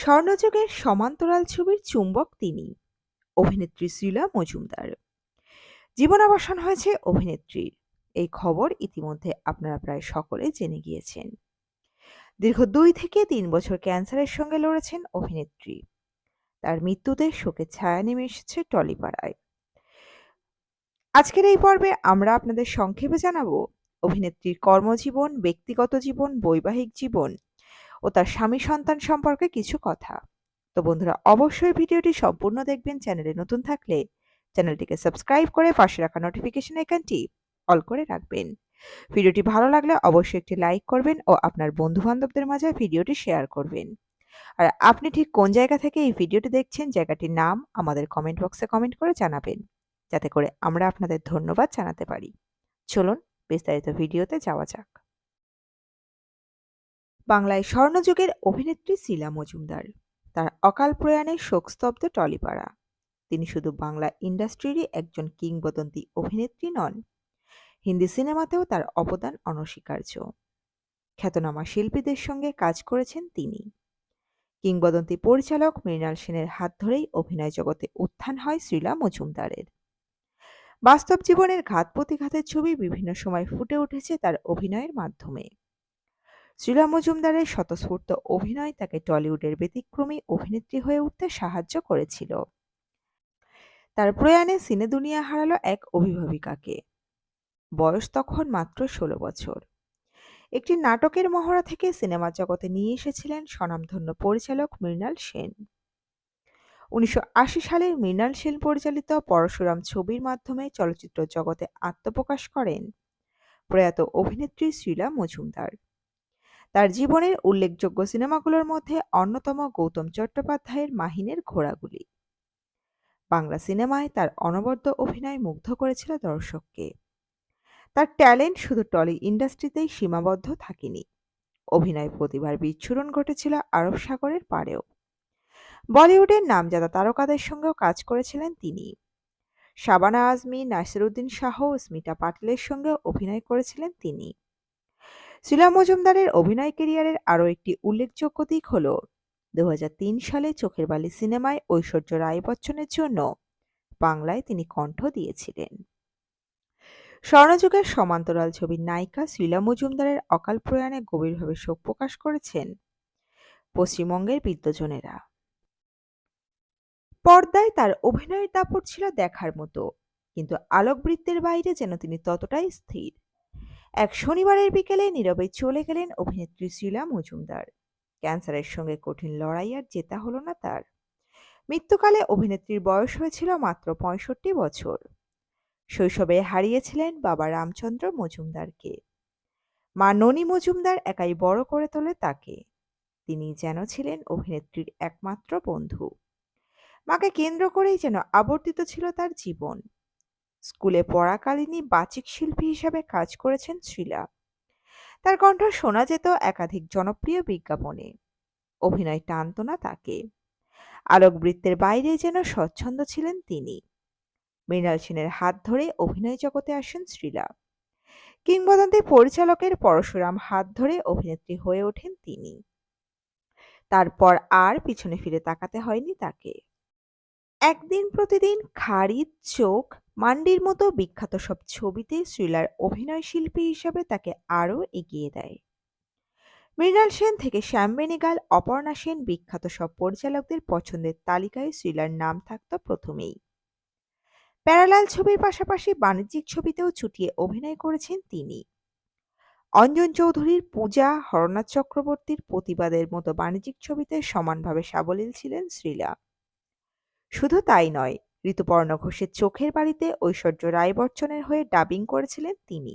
স্বর্ণযুগের সমান্তরাল ছবির চুম্বক তিনি, অভিনেত্রী শ্রীলা মজুমদার। জীবনাবসান হয়েছে অভিনেত্রীর, এই খবর ইতিমধ্যে আপনারা প্রায় সকলে জেনে গিয়েছেন। দীর্ঘ 2 থেকে 3 বছর ক্যান্সারের সঙ্গে লড়েছেন অভিনেত্রী। তার মৃত্যুতে শোকের ছায়া নেমে এসেছে টলিপাড়ায়। আজকের এই পর্বে আমরা আপনাদের সংক্ষেপে জানাবো অভিনেত্রীর কর্মজীবন, ব্যক্তিগত জীবন, বৈবাহিক জীবন ও তার স্বামী সন্তান সম্পর্কে কিছু কথা। তো বন্ধুরা, অবশ্যই ভিডিওটি সম্পূর্ণ দেখবেন। চ্যানেলে নতুন থাকলে চ্যানেলটিকে সাবস্ক্রাইব করে পাশে রাখা নোটিফিকেশন আইকনটি অল করে রাখবেন। ভিডিওটি ভালো লাগলে অবশ্যই একটি লাইক করবেন ও আপনার বন্ধু বান্ধবদের মাঝে ভিডিওটি শেয়ার করবেন। আর আপনি ঠিক কোন জায়গা থেকে এই ভিডিওটি দেখছেন, জায়গাটির নাম আমাদের কমেন্ট বক্সে কমেন্ট করে জানাবেন, যাতে করে আমরা আপনাদের ধন্যবাদ জানাতে পারি। চলুন বিস্তারিত ভিডিওতে যাওয়া যাক। বাংলায় স্বর্ণযুগের অভিনেত্রী শ্রীলা মজুমদার। তার অকাল প্রয়াণে শোকস্তব্ধ টলিপাড়া। তিনি শুধু বাংলা ইন্ডাস্ট্রিরই একজন কিংবদন্তি অভিনেত্রী নন, হিন্দি সিনেমাতেও তার অবদান অনস্বীকার্য। খ্যাতনামা শিল্পীদের সঙ্গে কাজ করেছেন তিনি। কিংবদন্তি পরিচালক মৃণাল সেনের হাত ধরেই অভিনয় জগতে উত্থান হয় শ্রীলা মজুমদারের। বাস্তব জীবনের ঘাত প্রতিঘাতের ছবি বিভিন্ন সময় ফুটে উঠেছে তার অভিনয়ের মাধ্যমে। শ্রীলা মজুমদারের স্বতঃস্ফূর্ত অভিনয় তাকে টলিউডের ব্যতিক্রমী অভিনেত্রী হয়ে উঠতে সাহায্য করেছিল। তার প্রয়াণে সিনে দুনিয়া হারালো এক অভিভাবিকাকে। বয়স তখন মাত্র 16 বছর। একটি নাটকের মহড়া থেকে সিনেমা জগতে নিয়ে এসেছিলেন স্বনামধন্য পরিচালক মৃণাল সেন। 1980 সালে মৃণাল সেন পরিচালিত পরশুরাম ছবির মাধ্যমে চলচ্চিত্র জগতে আত্মপ্রকাশ করেন প্রয়াত অভিনেত্রী শ্রীলা মজুমদার। তার জীবনের উল্লেখযোগ্য সিনেমাগুলোর মধ্যে অন্যতম গৌতম চট্টোপাধ্যায়ের মাহিনের ঘোড়াগুলি। বাংলা সিনেমায় তার অনবদ্য অভিনয় মুগ্ধ করেছিল দর্শককে। তার ট্যালেন্ট শুধু টলি ইন্ডাস্ট্রিতেই সীমাবদ্ধ থাকেনি, অভিনয় প্রতিভার বিচ্ছুরণ ঘটেছিল আরব সাগরের পাড়েও। বলিউডের নামজাদা তারকাদের সঙ্গেও কাজ করেছিলেন তিনি। শাবানা আজমি, নাসিরুদ্দিন শাহ ও স্মিতা পাটিলের সঙ্গে অভিনয় করেছিলেন তিনি। শ্রীলা মজুমদারের অভিনয় ক্যারিয়ারের আরও একটি উল্লেখযোগ্য দিক হল 2003 সালে চোখের বালি সিনেমায় ঐশ্বর্য রায় বচ্চনের জন্য বাংলায় তিনি কণ্ঠ দিয়েছিলেন। স্বর্ণযুগের সমান্তরাল ছবির নায়িকা শ্রীলা মজুমদারের অকাল প্রয়াণে গভীরভাবে শোক প্রকাশ করেছেন পশ্চিমবঙ্গের বিদ্বজনেরা। পর্দায় তার অভিনয়ের দাপট ছিল দেখার মতো, কিন্তু আলোকবৃত্তের বাইরে যেন তিনি ততটাই স্থির। এক শনিবারের বিকেলে নীরবে চলে গেলেন অভিনেত্রী শ্রীলা মজুমদার। ক্যান্সারের সঙ্গে কঠিন লড়াই আর জেতা হলো না তার। মৃত্যুকালে অভিনেত্রীর বয়স হয়েছিল মাত্র 65 বছর। শৈশবে হারিয়েছিলেন বাবা রামচন্দ্র মজুমদারকে। মা ননী মজুমদার একাই বড় করে তোলে তাকে। তিনি যেন ছিলেন অভিনেত্রীর একমাত্র বন্ধু। মাকে কেন্দ্র করেই যেন আবর্তিত ছিল তার জীবন। স্কুলে পড়াকালীনই বাচিক শিল্পী হিসাবে কাজ করেছেন শ্রীলা। তার কণ্ঠ শোনা যেত একাধিক জনপ্রিয় বিজ্ঞাপনে। অভিনয় টানত না তাকে। আলোকবৃত্তের বাইরে যেন স্বচ্ছন্দ ছিলেন তিনি। মৃণাল সেনের হাত ধরে অভিনয় জগতে আসেন শ্রীলা। কিংবদন্তি পরিচালকের পরশুরাম হাত ধরে অভিনেত্রী হয়ে ওঠেন তিনি। তারপর আর পিছনে ফিরে তাকাতে হয়নি তাকে। একদিন প্রতিদিন, খারিদ, চোখ, মান্ডির মতো বিখ্যাত সব ছবিতে শ্রীলার অভিনয় শিল্পী হিসাবে তাকে আরও এগিয়ে দেয়। মৃণাল সেন থেকে শ্যাম বেনেগাল, অপর্ণা সেন বিখ্যাত সব পরিচালকদের পছন্দের তালিকায় শ্রীলার নাম থাকত প্রথমেই। প্যারালাল ছবির পাশাপাশি বাণিজ্যিক ছবিতেও চুটিয়ে অভিনয় করেছেন তিনি। অঞ্জন চৌধুরীর পূজা, হরনাথ চক্রবর্তীর প্রতিবাদের মতো বাণিজ্যিক ছবিতে সমানভাবে সাবলীল ছিলেন শ্রীলা। শুধু তাই নয়, ঋতুপর্ণ ঘোষের চোখের বালিতে ঐশ্বর্য রায় বচ্চনের হয়ে ডাবিং করেছিলেন তিনি।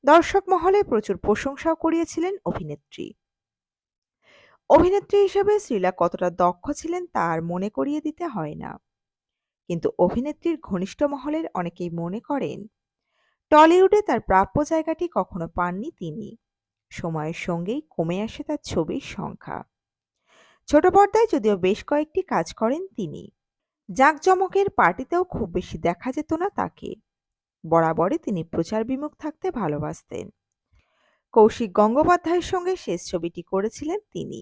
দর্শক মহলে প্রচুর প্রশংসাও কুড়িয়েছিলেন অভিনেত্রী। অভিনেত্রী হিসেবে শ্রীলা কতটা দক্ষ ছিলেন তা আর মনে করিয়ে দিতে হয় না। কিন্তু অভিনেত্রীর ঘনিষ্ঠ মহলের অনেকেই মনে করেন টলিউডে তার প্রাপ্য জায়গাটি কখনো পাননি তিনি। সময়ের সঙ্গেই কমে আসে তার ছবির সংখ্যা। ছোট পর্দায় যদিও বেশ কয়েকটি কাজ করেন তিনি। জাঁকজমকের পার্টিতেও খুব বেশি দেখা যেত না তাকে। বরাবরই তিনি প্রচার বিমুখ থাকতে ভালোবাসতেন। কৌশিক গঙ্গোপাধ্যায়ের সঙ্গে শেষ ছবিটি করেছিলেন তিনি।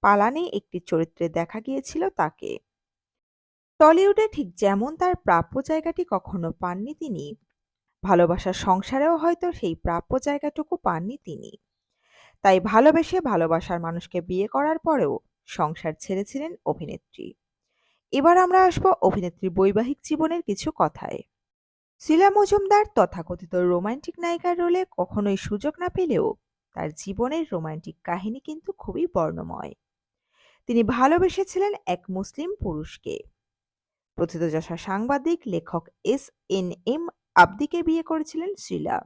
পালানে একটি চরিত্রে দেখা গিয়েছিল তাকে। টলিউডে ঠিক যেমন তার প্রাপ্য জায়গাটি কখনো পাননি তিনি, ভালোবাসার সংসারেও হয়তো সেই প্রাপ্য জায়গাটুকু পাননি তিনি। তাই ভালোবেসে ভালোবাসার মানুষকে বিয়ে করার পরেও সংসার ছেড়েছিলেন অভিনেত্রী। এবার আমরা আসবো অভিনেত্রীর বৈবাহিক জীবনের কিছু কথায়। শিলা মজুমদার তথাকথিত রোমান্টিক নায়িকার রোলে কখনোই সুযোগ না পেলেও তার জীবনের রোমান্টিক কাহিনী কিন্তু খুবই বর্ণময়। তিনি ভালোবেসেছিলেন এক মুসলিম পুরুষকে। প্রথিতযশা সাংবাদিক লেখক এস.এন.এম. আবদিকে বিয়ে করেছিলেন শিলা।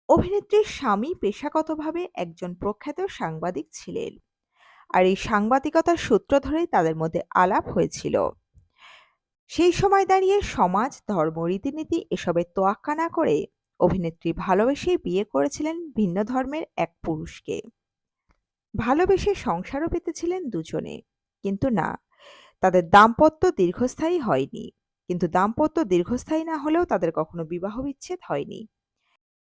অভিনেত্রীর স্বামী পেশাগতভাবে একজন প্রখ্যাত সাংবাদিক ছিলেন, আর এই সাংবাদিকতার সূত্র ধরেই তাদের মধ্যে আলাপ হয়েছিল। সেই সময় দাঁড়িয়ে সমাজ, ধর্ম, রীতিনীতি এসবের তোয়াক্কা না করে অভিনেত্রী ভালোবেসেই বিয়ে করেছিলেন ভিন্ন ধর্মের এক পুরুষকে। ভালোবেসে সংসারও পেতেছিলেন দুজনে, কিন্তু না, তাদের দাম্পত্য দীর্ঘস্থায়ী হয়নি। কিন্তু দাম্পত্য দীর্ঘস্থায়ী না হলেও তাদের কখনো বিবাহ বিচ্ছেদ হয়নি।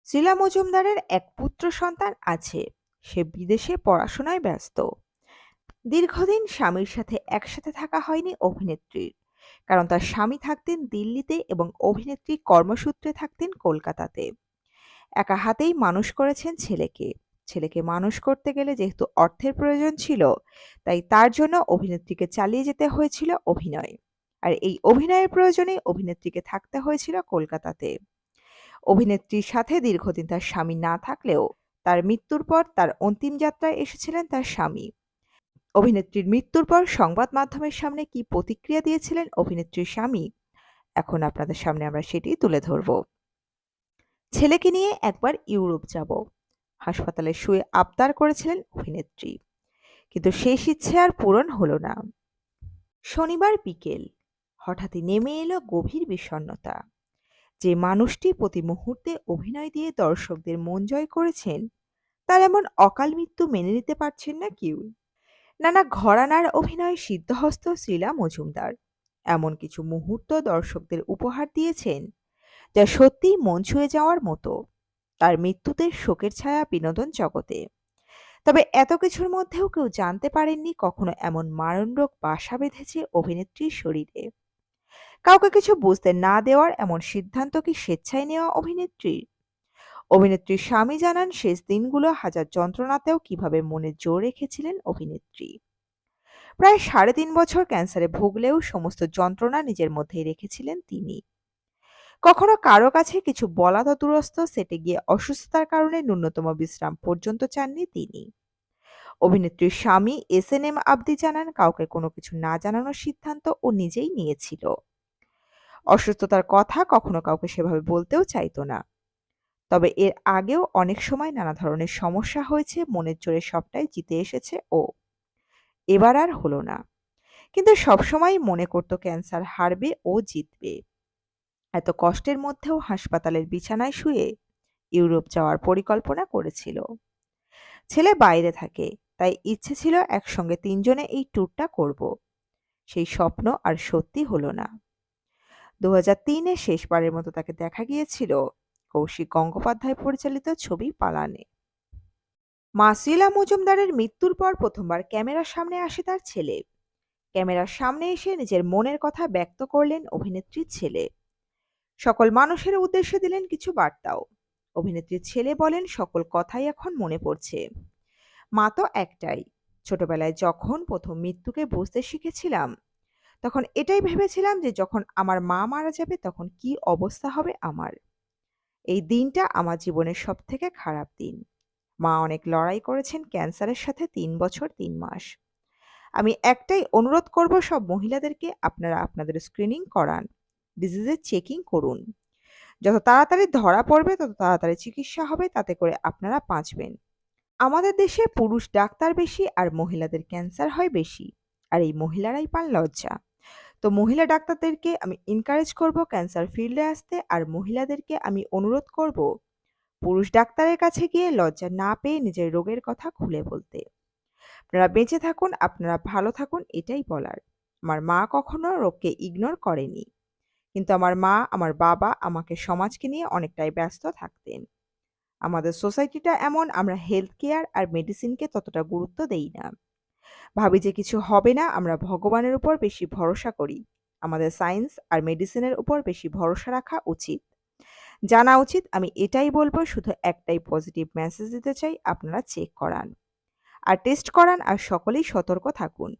শিলা মজুমদারের এক পুত্র সন্তান আছে, সে বিদেশে পড়াশোনায় ব্যস্ত। দীর্ঘদিন স্বামীর সাথে একসাথে থাকা হয়নি অভিনেত্রীর, কারণ তার স্বামী থাকতেন দিল্লিতে এবং অভিনেত্রী কর্মসূত্রে থাকতেন কলকাতাতে। একা হাতেই মানুষ করেছেন ছেলেকে। ছেলেকে মানুষ করতে গেলে যেহেতু অর্থের প্রয়োজন ছিল, তাই তার জন্য অভিনেত্রীকে চালিয়ে যেতে হয়েছিল অভিনয়। আর এই অভিনয়ের প্রয়োজনে অভিনেত্রীকে থাকতে হয়েছিল কলকাতাতে। অভিনেত্রীর সাথে দীর্ঘদিন তার স্বামী না থাকলেও তার মৃত্যুর পর তার অন্তিম যাত্রায় এসেছিলেন তার স্বামী। অভিনেত্রীর মৃত্যুর পর সংবাদ মাধ্যমের সামনে কি প্রতিক্রিয়া দিয়েছিলেন অভিনেত্রীর স্বামী, এখন আপনাদের সামনে আমরা সেটি তুলে ধরব। ছেলেকে নিয়ে একবার ইউরোপ যাব, হাসপাতালে শুয়ে আবদার করেছিলেন অভিনেত্রী, কিন্তু শেষ ইচ্ছে আর পূরণ হলো না। শনিবার বিকেল হঠাৎই নেমে এলো গভীর বিষণ্ণতা। যে মানুষটি প্রতি মুহূর্তে অভিনয় দিয়ে দর্শকদের মন জয় করেছেন, তার এমন অকাল মৃত্যু মেনে নিতে পারছেন না কেউ। নানা ঘরানার অভিনয়ে সিদ্ধহস্ত শিলা মজুমদার এমন কিছু মুহূর্ত দর্শকদের উপহার দিয়েছেন যা সত্যিই মন ছুঁয়ে যাওয়ার মতো। তার মৃত্যুতে শোকের ছায়া বিনোদন জগতে। তবে এত কিছুর মধ্যেও কেউ জানতে পারেননি কখনো এমন মারণরোগ বাসা বেঁধেছে অভিনেত্রীর শরীরে। কাউকে কিছু বুঝতে না দেওয়ার এমন সিদ্ধান্ত কি স্বেচ্ছায় নেওয়া অভিনেত্রীর? অভিনেত্রীর স্বামী জানান শেষ দিনগুলো হাজার যন্ত্রণাতেও কিভাবে মনে জোর রেখেছিলেন অভিনেত্রী। প্রায় ৩.৫ বছর ক্যান্সারে ভুগলেও সমস্ত যন্ত্রণা নিজের মধ্যেই রেখেছিলেন তিনি। কখনো কারো কাছে কিছু বলা তো দূরস্থ, সেটে গিয়ে অসুস্থতার কারণে ন্যূনতম বিশ্রাম পর্যন্ত চাননি তিনি। অভিনেত্রীর স্বামী এস.এন.এম. আবদি জানান কাউকে কোনো কিছু না জানানোর সিদ্ধান্ত ও নিজেই নিয়েছিল। অসুস্থতার কথা কখনো কাউকে সেভাবে বলতেও চাইতো না। তবে এর আগেও অনেক সময় নানা ধরনের সমস্যা হয়েছে, মনের জোরে সবটাই জিতে এসেছে ও। এবার আর হলো না, কিন্তু সবসময় মনে করত ক্যান্সার হারবে ও জিতবে। এত কষ্টের মধ্যেও হাসপাতালের বিছানায় শুয়ে ইউরোপ যাওয়ার পরিকল্পনা করেছিল। ছেলে বাইরে থাকে, তাই ইচ্ছে ছিল একসঙ্গে তিনজনে এই ট্যুরটা করব। সেই স্বপ্ন আর সত্যি হলো না। ২০০৩-এ শেষবারের মতো তাকে দেখা গিয়েছিল কৌশিক গঙ্গোপাধ্যায় পরিচালিত ছবি পালানে। মা শিলা মজুমদারের মৃত্যুর পর প্রথমবার ক্যামেরার সামনে আসে তার ছেলে। ক্যামেরার সামনে এসে নিজের মনের কথা ব্যক্ত করলেন অভিনেত্রীর ছেলে। সকল মানুষের উদ্দেশ্যে দিলেন কিছু বার্তাও। অভিনেত্রীর ছেলে বলেন, সকল কথাই এখন মনে পড়ছে। মা তো একটাই। ছোটবেলায় যখন প্রথম মৃত্যুকে বুঝতে শিখেছিলাম, তখন এটাই ভেবেছিলাম যে যখন আমার মা মারা যাবে তখন কি অবস্থা হবে আমার। এই দিনটা আমার জীবনের সবথেকে খারাপ দিন। মা অনেক লড়াই করেছেন ক্যান্সারের সাথে ৩ বছর ৩ মাস। আমি একটাই অনুরোধ করব সব মহিলাদেরকে, আপনারা আপনাদের স্ক্রিনিং করান, ডিজিজের চেকিং করুন। যত তাড়াতাড়ি ধরা পড়বে তত তাড়াতাড়ি চিকিৎসা হবে, তাতে করে আপনারা বাঁচবেন। আমাদের দেশে পুরুষ ডাক্তার বেশি আর মহিলাদের ক্যান্সার হয় বেশি, আর এই মহিলারাই পান লজ্জা। তো মহিলা ডাক্তারদেরকে আমি এনকারেজ করব ক্যান্সার ফিল্ডে আসতে, আর মহিলাদেরকে আমি অনুরোধ করব পুরুষ ডাক্তারের কাছে গিয়ে লজ্জা না পেয়ে নিজের রোগের কথা খুলে বলতে। আপনারা বেঁচে থাকুন, আপনারা ভালো থাকুন, এটাই বলার। আমার মা কখনো রোগকে ইগনোর করেনি, কিন্তু আমার মা, আমার বাবা আমাকে সমাজকে নিয়ে অনেকটাই ব্যস্ত থাকতেন। আমাদের সোসাইটিটা এমন, আমরা হেলথ কেয়ার আর মেডিসিনকে ততটা গুরুত্ব দেই না। ভাবি যে কিছু হবে না, আমরা ভগবানের উপর বেশি ভরসা করি। আমাদের সায়েন্স আর মেডিসিনের উপর বেশি ভরসা রাখা উচিত। জানা উচিত। আমি এটাই বলব, শুধু একটাই পজিটিভ মেসেজ দিতে চাই, আপনারা চেক করান আর টেস্ট করান আর সকলেই সতর্ক থাকুন।